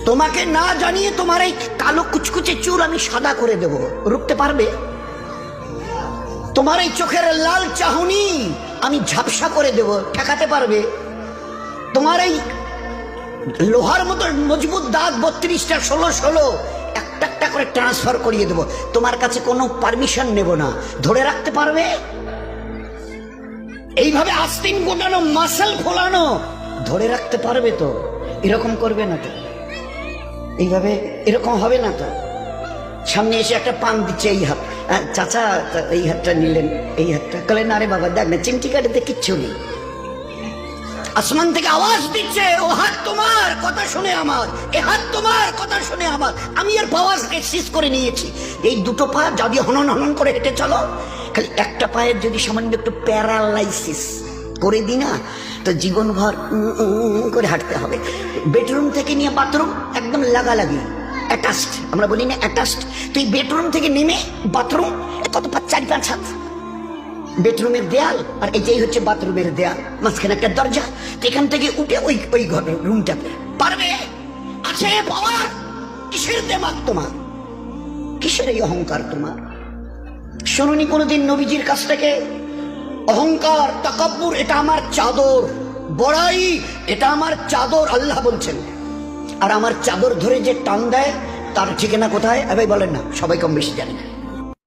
তোমাকে না জানিয়ে তোমার এই কালো কুচকুচে চুল আমি সাদা করে দেব, রুখতে পারবে? তোমার এই চোখের লাল চাহনি আমি ঝাপসা করে দেব, ঠেকাতে পারবে? তোমার এই লোহার মতো মজবুত দাঁত 32টা 16 একটা একটা করে ট্রান্সফার করিয়ে দেব, তোমার কাছে কোনো পারমিশন নেব না, ধরে রাখতে পারবে? এইভাবে আস্তিন গোটানো মাসল ফোলানো ধরে রাখতে পারবে তো? এরকম করবে না তো? এইভাবে এরকম হবে না তো? সামনে এসে একটা পান দিচ্ছে, এই হাত, চাচা এই হাতটা নিলেন, এই হাতটা কলেন, আরে বাবা দেখ না চিমটি কাটিতে কিচ্ছু নেই। আসমান থেকে আওয়াজ দিচ্ছে, ও হাত তোমার কথা শুনে আমার, এ হাত তোমার কথা শুনে আমার। আমি এর পাওয়াজ এক্সিস করে নিয়েছি। এই দুটো পা যদি হনন হনন করে হেঁটে চলো, খালি একটা পায়ের যদি সামান্য একটু প্যারালাইসিস করে দিই না, তো জীবনভর করে হাঁটতে হবে। বেডরুম থেকে নিয়ে বাথরুম একদম লাগালাগি, অ্যাটাচড, আমরা বলি না অ্যাটাচড। তুই বেডরুম থেকে নেমে বাথরুম কত 4-5 হাত, বেডরুমের দেয়াল আর এটাই হচ্ছে বাথরুমের দেয়াল, মাঝখানে একটা দরজা। এখান থেকে উঠে ওই ঘরের রুমটাতে পারবে? আছে পাওয়ার? কিসের দেমাগ তোমার? কিসের এই অহংকার তোমার? শুনুনি কোনোদিন নবীজির কাছ থেকে অহংকার, তাকাব্বুর এটা আমার চাদর, বড়াই এটা আমার চাদর, আল্লাহ বলছেন। আর আমার চাদর ধরে যে টান দেয় তার ঠিকানা কোথায়? ভাই বলেন না, সবাই কম বেশি জানে।